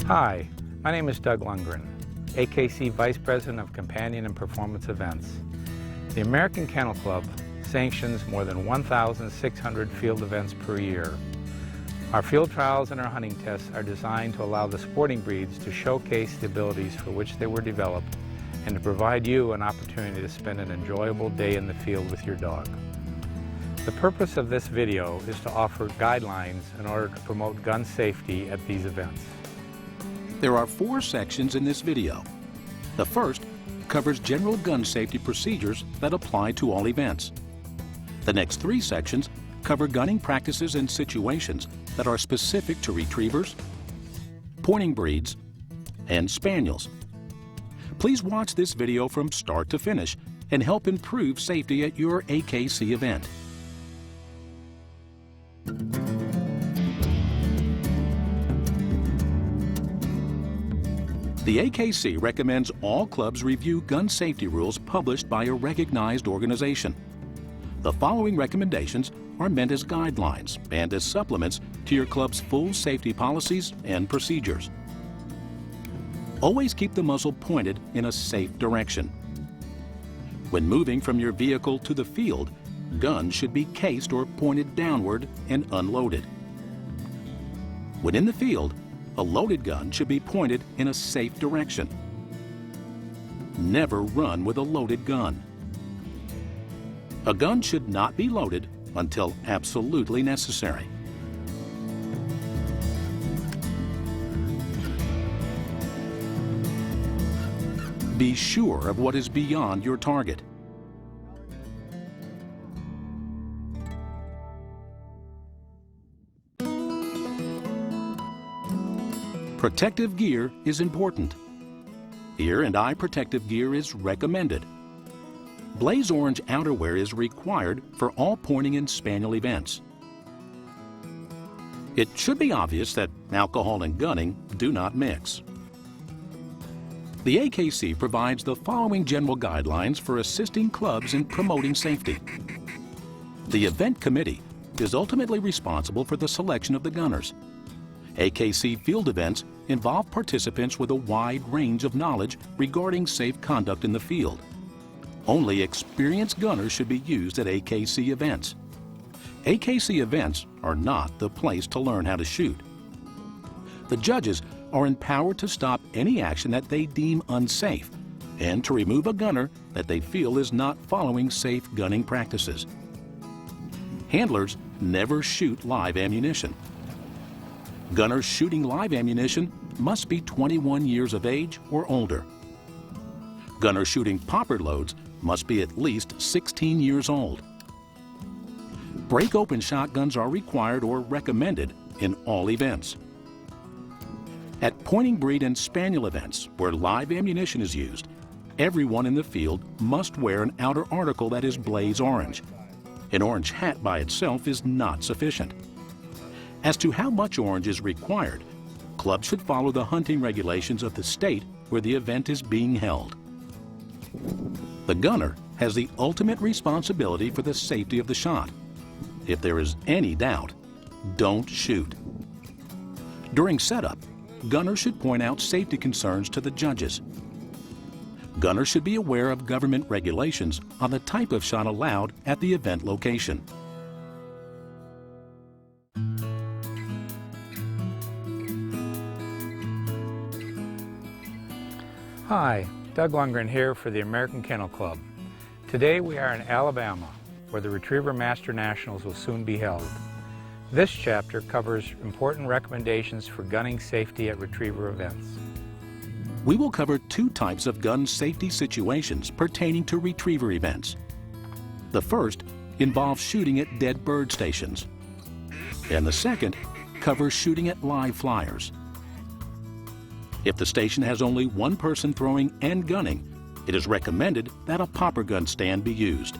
Hi, my name is Doug Lundgren, AKC Vice President of Companion and Performance Events. The American Kennel Club sanctions more than 1,600 field events per year. Our field trials and our hunting tests are designed to allow the sporting breeds to showcase the abilities for which they were developed and to provide you an opportunity to spend an enjoyable day in the field with your dog. The purpose of this video is to offer guidelines in order to promote gun safety at these events. There are 4 sections in this video. The first covers general gun safety procedures that apply to all events. The next 3 sections cover gunning practices and situations that are specific to retrievers, pointing breeds, and spaniels. Please watch this video from start to finish and help improve safety at your AKC event. The AKC recommends all clubs review gun safety rules published by a recognized organization. The following recommendations are meant as guidelines and as supplements to your club's full safety policies and procedures. Always keep the muzzle pointed in a safe direction. When moving from your vehicle to the field, guns should be cased or pointed downward and unloaded. When in the field, a loaded gun should be pointed in a safe direction. Never run with a loaded gun. A gun should not be loaded until absolutely necessary. Be sure of what is beyond your target. Protective gear is important. Ear and eye protective gear is recommended. Blaze orange outerwear is required for all pointing and spaniel events. It should be obvious that alcohol and gunning do not mix. The AKC provides the following general guidelines for assisting clubs in promoting safety. The event committee is ultimately responsible for the selection of the gunners. AKC field events involve participants with a wide range of knowledge regarding safe conduct in the field. Only experienced gunners should be used at AKC events. AKC events are not the place to learn how to shoot. The judges are empowered to stop any action that they deem unsafe and to remove a gunner that they feel is not following safe gunning practices. Handlers never shoot live ammunition. Gunners shooting live ammunition must be 21 years of age or older. Gunners shooting popper loads must be at least 16 years old. Break-open shotguns are required or recommended in all events. At pointing breed and spaniel events where live ammunition is used, everyone in the field must wear an outer article that is blaze orange. An orange hat by itself is not sufficient. As to how much orange is required, clubs should follow the hunting regulations of the state where the event is being held. The gunner has the ultimate responsibility for the safety of the shot. If there is any doubt, don't shoot. During setup, gunners should point out safety concerns to the judges. Gunners should be aware of government regulations on the type of shot allowed at the event location. Hi, Doug Lundgren here for the American Kennel Club. Today we are in Alabama, where the Retriever Master Nationals will soon be held. This chapter covers important recommendations for gunning safety at retriever events. We will cover 2 types of gun safety situations pertaining to retriever events. The first involves shooting at dead bird stations, and the second covers shooting at live flyers. If the station has only one person throwing and gunning, it is recommended that a popper gun stand be used.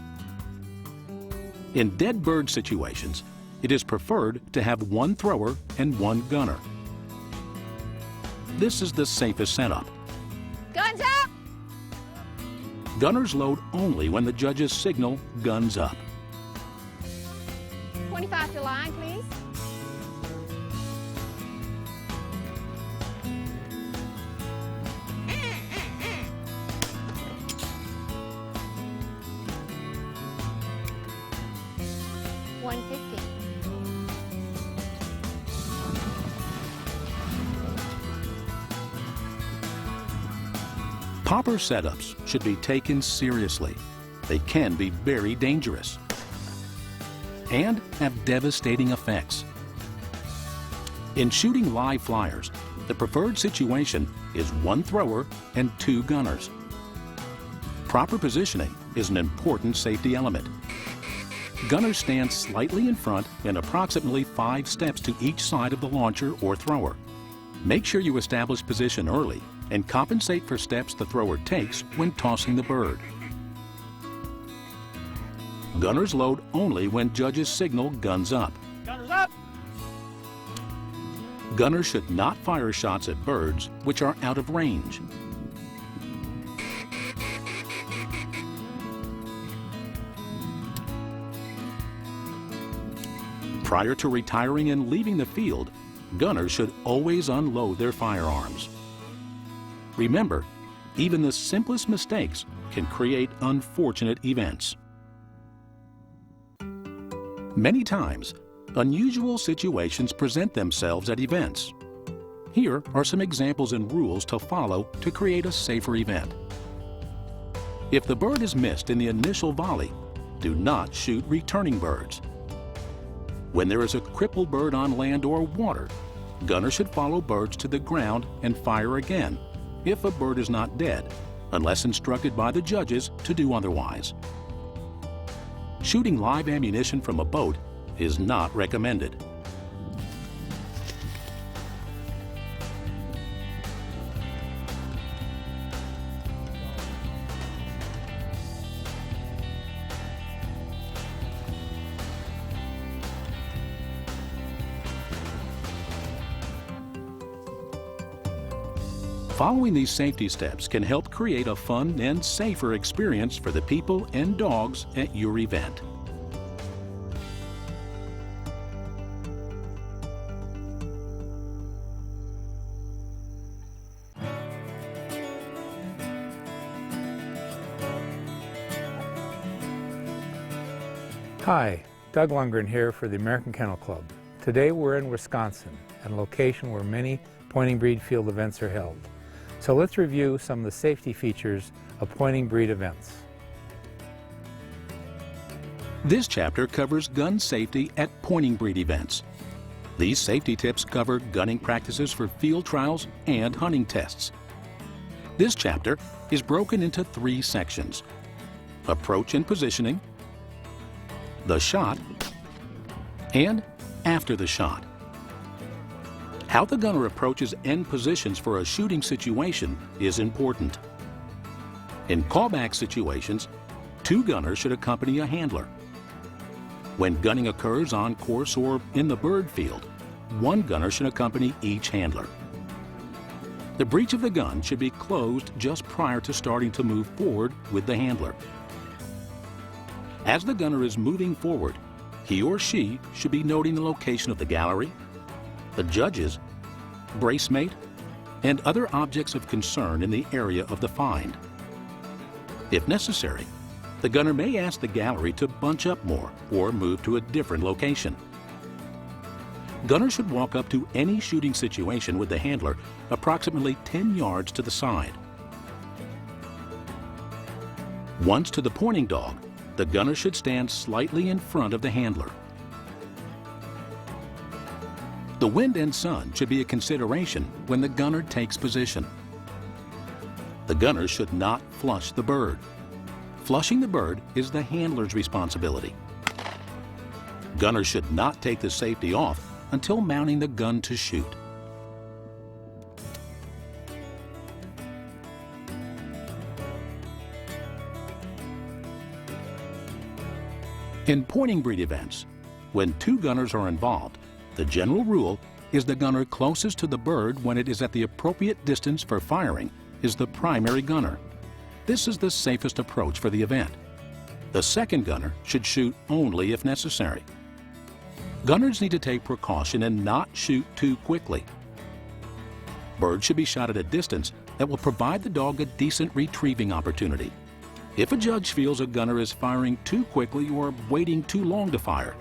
In dead bird situations, it is preferred to have one thrower and one gunner. This is the safest setup. Guns up! Gunners load only when the judges signal guns up. 25 to line, please. 150. Popper setups should be taken seriously. They can be very dangerous and have devastating effects. In shooting live flyers, the preferred situation is one thrower and two gunners. Proper positioning is an important safety element. Gunners stand slightly in front and approximately 5 steps to each side of the launcher or thrower. Make sure you establish position early and compensate for steps the thrower takes when tossing the bird. Gunners load only when judges signal guns up. Gunners up! Gunners should not fire shots at birds which are out of range. Prior to retiring and leaving the field, gunners should always unload their firearms. Remember, even the simplest mistakes can create unfortunate events. Many times, unusual situations present themselves at events. Here are some examples and rules to follow to create a safer event. If the bird is missed in the initial volley, do not shoot returning birds. When there is a crippled bird on land or water, gunners should follow birds to the ground and fire again if a bird is not dead, unless instructed by the judges to do otherwise. Shooting live ammunition from a boat is not recommended. Following these safety steps can help create a fun and safer experience for the people and dogs at your event. Hi, Doug Lundgren here for the American Kennel Club. Today we're in Wisconsin, at a location where many pointing breed field events are held. So let's review some of the safety features of pointing breed events. This chapter covers gun safety at pointing breed events. These safety tips cover gunning practices for field trials and hunting tests. This chapter is broken into 3 sections: approach and positioning, the shot, and after the shot. How the gunner approaches end positions for a shooting situation is important. In callback situations, 2 gunners should accompany a handler. When gunning occurs on course or in the bird field, 1 gunner should accompany each handler. The breech of the gun should be closed just prior to starting to move forward with the handler. As the gunner is moving forward, he or she should be noting the location of the gallery, the judges, brace mate, and other objects of concern in the area of the find. If necessary, the gunner may ask the gallery to bunch up more or move to a different location. Gunners should walk up to any shooting situation with the handler approximately 10 yards to the side. Once to the pointing dog, the gunner should stand slightly in front of the handler. The wind and sun should be a consideration when the gunner takes position. The gunner should not flush the bird. Flushing the bird is the handler's responsibility. Gunners should not take the safety off until mounting the gun to shoot. In pointing breed events, when 2 gunners are involved, the general rule is the gunner closest to the bird when it is at the appropriate distance for firing is the primary gunner. This is the safest approach for the event. The second gunner should shoot only if necessary. Gunners need to take precaution and not shoot too quickly. Birds should be shot at a distance that will provide the dog a decent retrieving opportunity. If a judge feels a gunner is firing too quickly or waiting too long to fire,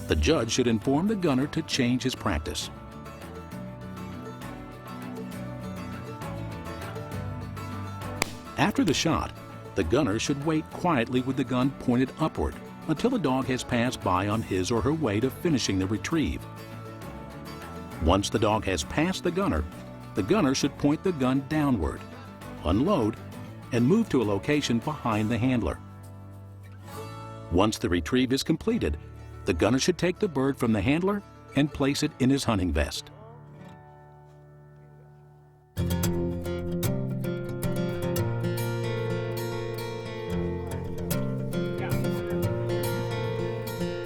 The judge should inform the gunner to change his practice. After the shot, the gunner should wait quietly with the gun pointed upward until the dog has passed by on his or her way to finishing the retrieve. Once the dog has passed the gunner should point the gun downward, unload, and move to a location behind the handler. Once the retrieve is completed, the gunner should take the bird from the handler and place it in his hunting vest.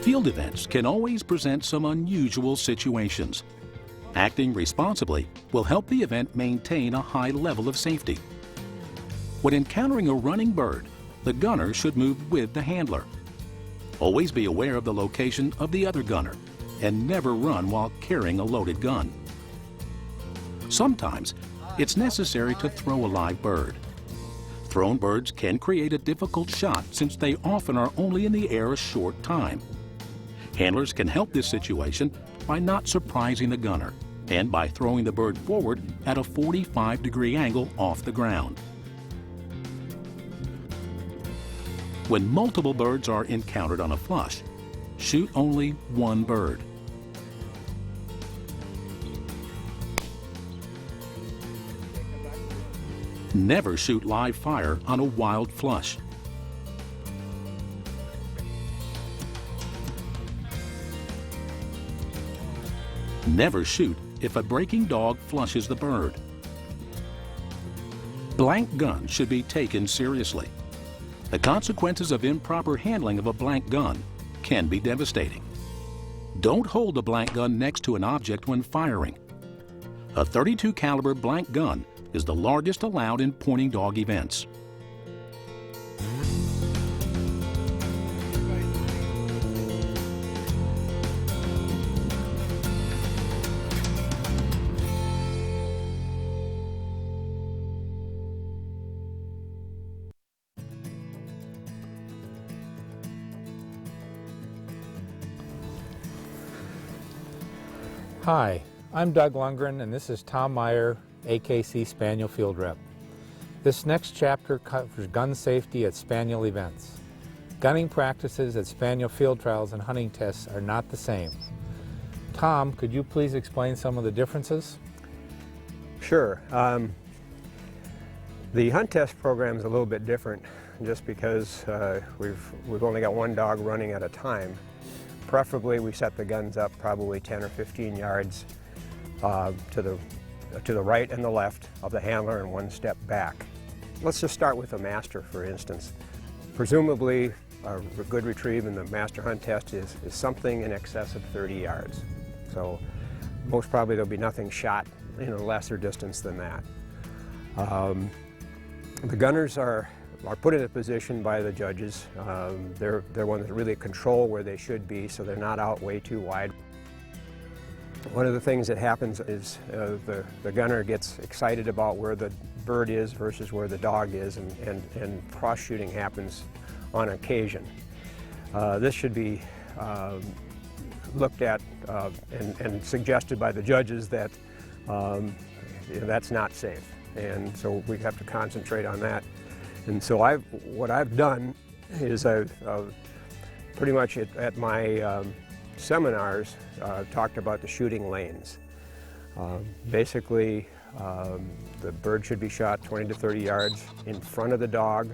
Field events can always present some unusual situations. Acting responsibly will help the event maintain a high level of safety. When encountering a running bird, the gunner should move with the handler. Always be aware of the location of the other gunner and never run while carrying a loaded gun. Sometimes it's necessary to throw a live bird. Thrown birds can create a difficult shot since they often are only in the air a short time. Handlers can help this situation by not surprising the gunner and by throwing the bird forward at a 45-degree angle off the ground. When multiple birds are encountered on a flush, shoot only one bird. Never shoot live fire on a wild flush. Never shoot if a breaking dog flushes the bird. Blank guns should be taken seriously. The consequences of improper handling of a blank gun can be devastating. Don't hold a blank gun next to an object when firing. A .32 caliber blank gun is the largest allowed in pointing dog events. Hi, I'm Doug Lundgren and this is Tom Meyer, AKC Spaniel Field Rep. This next chapter covers gun safety at spaniel events. Gunning practices at spaniel field trials and hunting tests are not the same. Tom, could you please explain some of the differences? Sure. The hunt test program is a little bit different just because we've only got one dog running at a time. Preferably, we set the guns up probably 10 or 15 yards to the right and the left of the handler and one step back. Let's just start with a master, for instance. Presumably, a good retrieve in the master hunt test is something in excess of 30 yards. So most probably there'll be nothing shot in a lesser distance than that. The gunners are put in a position by the judges. They're ones that really control where they should be, so they're not out way too wide. One of the things that happens is the gunner gets excited about where the bird is versus where the dog is, and cross-shooting happens on occasion. This should be looked at and suggested by the judges that that's not safe, and so we have to concentrate on that. And so what I've done is I've pretty much at my seminars talked about the shooting lanes. Basically, the bird should be shot 20 to 30 yards in front of the dog.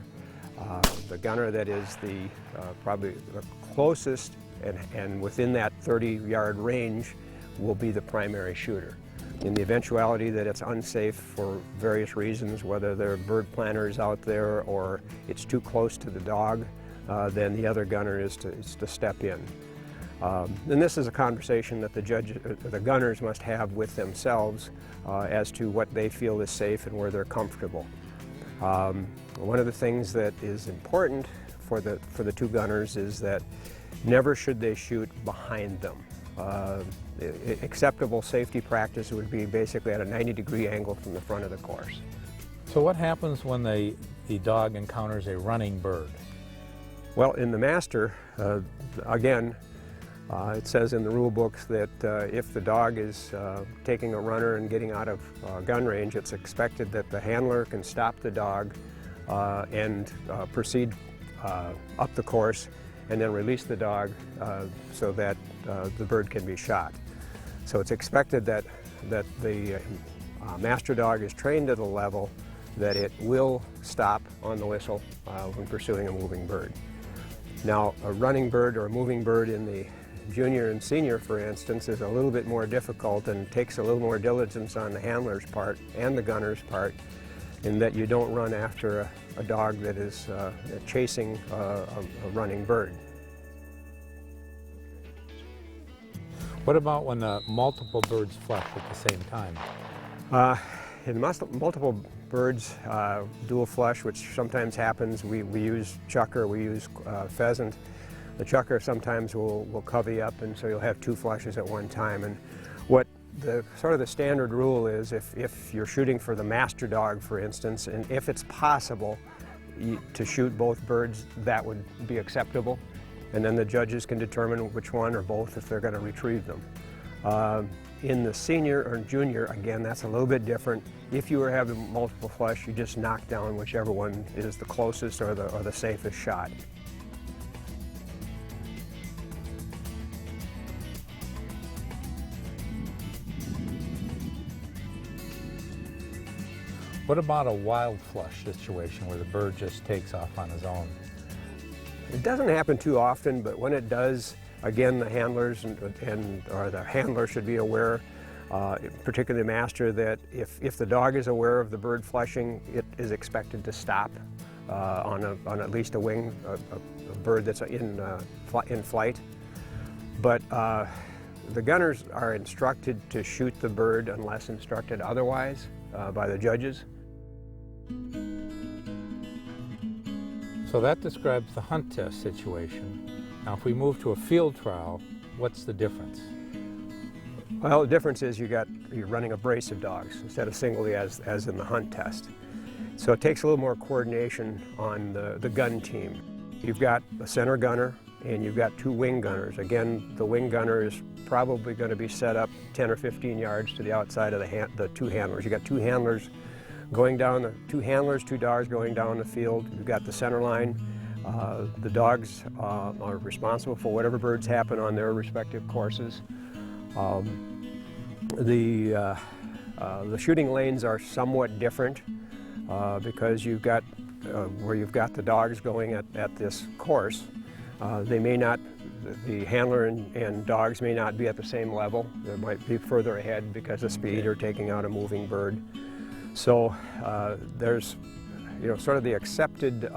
The gunner that is probably the closest and within that 30-yard range will be the primary shooter. In the eventuality that it's unsafe for various reasons, whether there are bird planters out there or it's too close to the dog, then the other gunner is to step in. And this is a conversation that the gunners must have with themselves as to what they feel is safe and where they're comfortable. One of the things that is important for the two gunners is that never should they shoot behind them. Acceptable safety practice would be basically at a 90-degree angle from the front of the course. So what happens when the dog encounters a running bird? Well, in the master, again, It says in the rule books that if the dog is taking a runner and getting out of gun range, it's expected that the handler can stop the dog and proceed up the course and then release the dog so that the bird can be shot. So it's expected that the master dog is trained to the level that it will stop on the whistle when pursuing a moving bird. Now, a running bird or a moving bird in the junior and senior, for instance, is a little bit more difficult and takes a little more diligence on the handler's part and the gunner's part, in that you don't run after a dog that is chasing a running bird. What about when multiple birds flush at the same time? In multiple birds dual flush, which sometimes happens, we use chucker, we use pheasant. The chucker sometimes will covey up, and so you'll have two flushes at one time. And what the sort of the standard rule is, if you're shooting for the master dog, for instance, and if it's possible to shoot both birds, that would be acceptable. And then the judges can determine which one or both if they're going to retrieve them. In the senior or junior, again, that's a little bit different. If you were having multiple flush, you just knock down whichever one is the closest or the safest shot. What about a wild flush situation where the bird just takes off on his own? It doesn't happen too often, but when it does, again, the handlers or the handler should be aware, particularly the master, that if the dog is aware of the bird flushing, it is expected to stop on at least a wing, a bird that's in flight. But the gunners are instructed to shoot the bird unless instructed otherwise by the judges. So that describes the hunt test situation. Now, if we move to a field trial, what's the difference? Well, the difference is you're running a brace of dogs instead of singly as in the hunt test. So it takes a little more coordination on the gun team. You've got a center gunner and you've got two wing gunners. Again, the wing gunner is probably going to be set up 10 or 15 yards to the outside of the two handlers. You've got two handlers going down, two dogs going down the field. You've got the center line. The dogs are responsible for whatever birds happen on their respective courses. The shooting lanes are somewhat different because you've got where you've got the dogs going at this course. They may not, the handler and dogs may not be at the same level. They might be further ahead because of speed or taking out a moving bird. So there's, sort of the accepted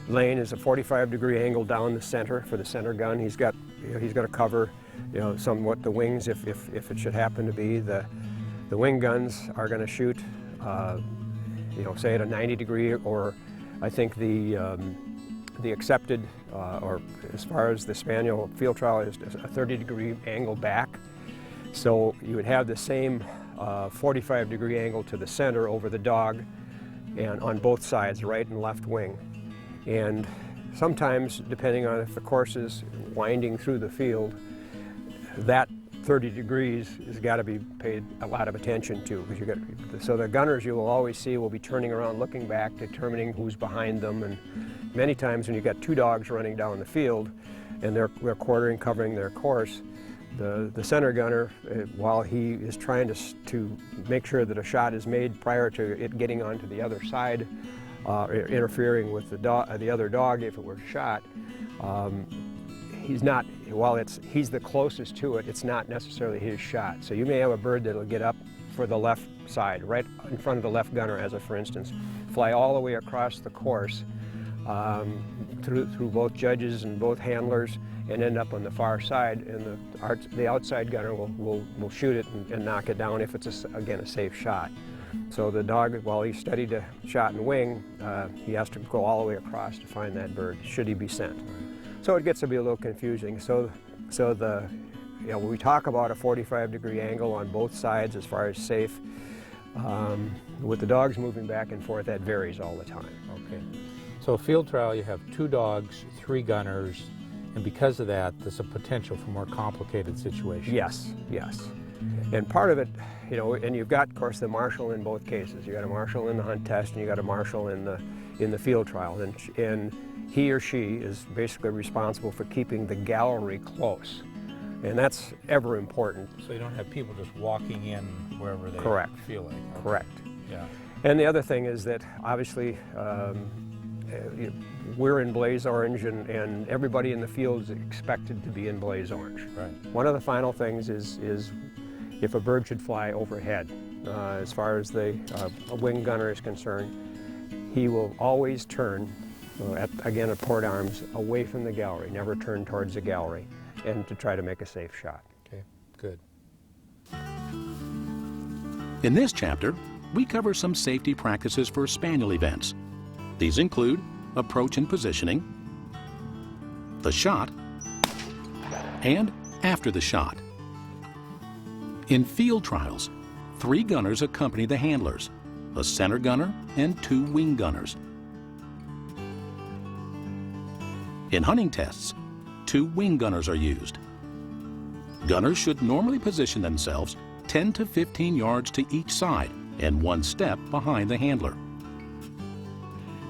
lane is a 45-degree angle down the center for the center gun. He's got to cover, somewhat the wings if it should happen to be. The wing guns are going to shoot, say at a 90-degree, or I think the accepted, or as far as the spaniel field trial, is a 30-degree angle back. So you would have the same 45-degree angle to the center over the dog and on both sides, right and left wing. And sometimes, depending on if the course is winding through the field, that 30 degrees has got to be paid a lot of attention to. Because so the gunners you will always see will be turning around, looking back, determining who's behind them. And many times when you've got two dogs running down the field and they're quartering, covering their course, the center gunner, while he is trying to make sure that a shot is made prior to it getting onto the other side, interfering with the other dog if it were shot, he's not, while he's the closest to it, it's not necessarily his shot. So you may have a bird that'll get up for the left side, right in front of the left gunner, as a for instance, fly all the way across the course through both judges and both handlers, and end up on the far side, and the outside gunner will shoot it and knock it down if it's, again, a safe shot. So the dog, while he's studied a shot and wing, he has to go all the way across to find that bird, should he be sent. So it gets to be a little confusing. So when we talk about a 45-degree angle on both sides as far as safe, with the dogs moving back and forth, that varies all the time. Okay. So field trial, you have two dogs, three gunners, And because of that, there's a potential for more complicated situations. Yes, yes. And part of it, you know, and you've got, of course, the marshal in both cases. You got a marshal in the hunt test, and you got a marshal in the field trial, and he or she is basically responsible for keeping the gallery close, and that's ever important. So you don't have people just walking in wherever they Correct. feel like. Okay. Correct. Yeah. And the other thing is that obviously we're in blaze orange, and everybody in the field is expected to be in blaze orange. Right. One of the final things is if a bird should fly overhead, as far as a wing gunner is concerned, he will always turn, again at port arms, away from the gallery, never turn towards the gallery, and to try to make a safe shot. Okay, good. In this chapter, we cover some safety practices for spaniel events. These include approach and positioning, the shot, and after the shot. In field trials, 3 gunners accompany the handlers, a center gunner and 2 wing gunners. In hunting tests, 2 wing gunners are used. Gunners should normally position themselves 10 to 15 yards to each side and 1 step behind the handler.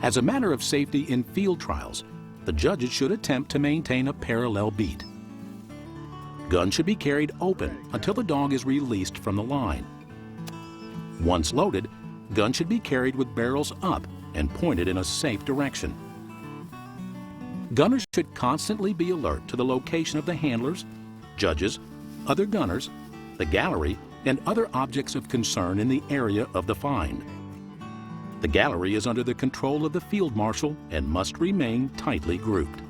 As a matter of safety in field trials, the judges should attempt to maintain a parallel beat. Gun should be carried open until the dog is released from the line. Once loaded, gun should be carried with barrels up and pointed in a safe direction. Gunners should constantly be alert to the location of the handlers, judges, other gunners, the gallery, and other objects of concern in the area of the find. The gallery is under the control of the field marshal and must remain tightly grouped.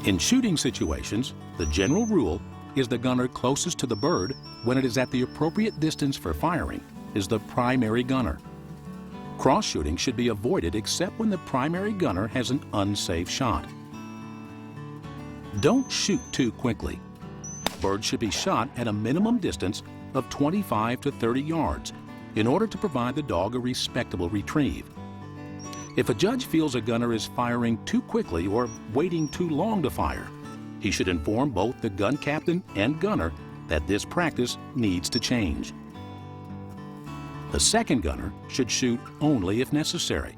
In shooting situations, the general rule is the gunner closest to the bird when it is at the appropriate distance for firing is the primary gunner. Cross shooting should be avoided except when the primary gunner has an unsafe shot. Don't shoot too quickly. Birds should be shot at a minimum distance of 25 to 30 yards in order to provide the dog a respectable retrieve. If a judge feels a gunner is firing too quickly or waiting too long to fire, he should inform both the gun captain and gunner that this practice needs to change. The second gunner should shoot only if necessary.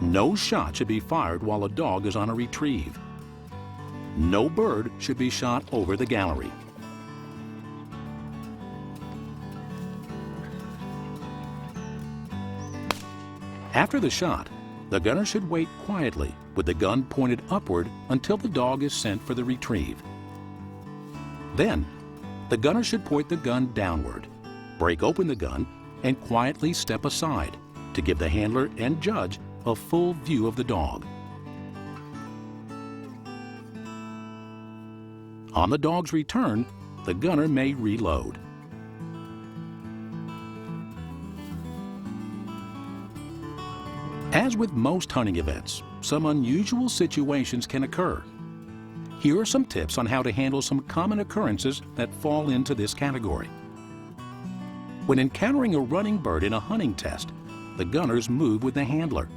No shot should be fired while a dog is on a retrieve. No bird should be shot over the gallery. After the shot, the gunner should wait quietly with the gun pointed upward until the dog is sent for the retrieve. Then, the gunner should point the gun downward, break open the gun, and quietly step aside to give the handler and judge a full view of the dog. On the dog's return, the gunner may reload. As with most hunting events, some unusual situations can occur. Here are some tips on how to handle some common occurrences that fall into this category. When encountering a running bird in a hunting test, the gunners move with the handler.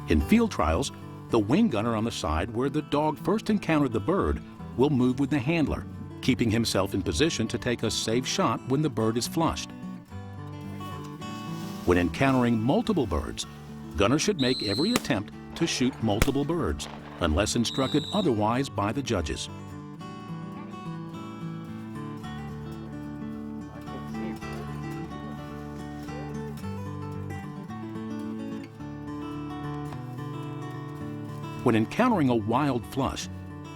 In field trials, the wing gunner on the side where the dog first encountered the bird will move with the handler, keeping himself in position to take a safe shot when the bird is flushed. When encountering multiple birds, gunners should make every attempt to shoot multiple birds, unless instructed otherwise by the judges. When encountering a wild flush,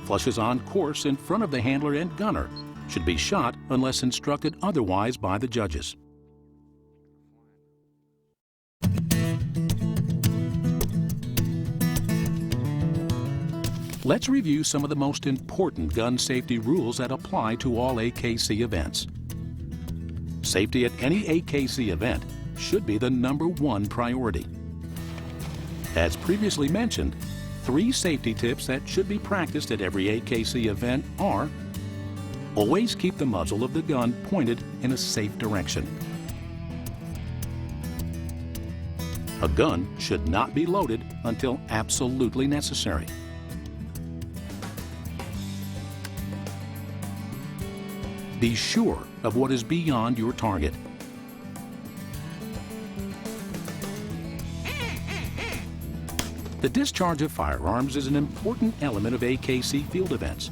flushes on course in front of the handler and gunner should be shot unless instructed otherwise by the judges. Let's review some of the most important gun safety rules that apply to all AKC events. Safety at any AKC event should be the #1 priority. As previously mentioned, 3 safety tips that should be practiced at every AKC event are: Always keep the muzzle of the gun pointed in a safe direction. A gun should not be loaded until absolutely necessary. Be sure of what is beyond your target. The discharge of firearms is an important element of AKC field events.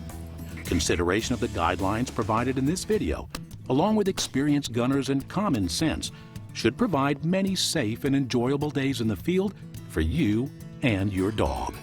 Consideration of the guidelines provided in this video, along with experienced gunners and common sense, should provide many safe and enjoyable days in the field for you and your dog.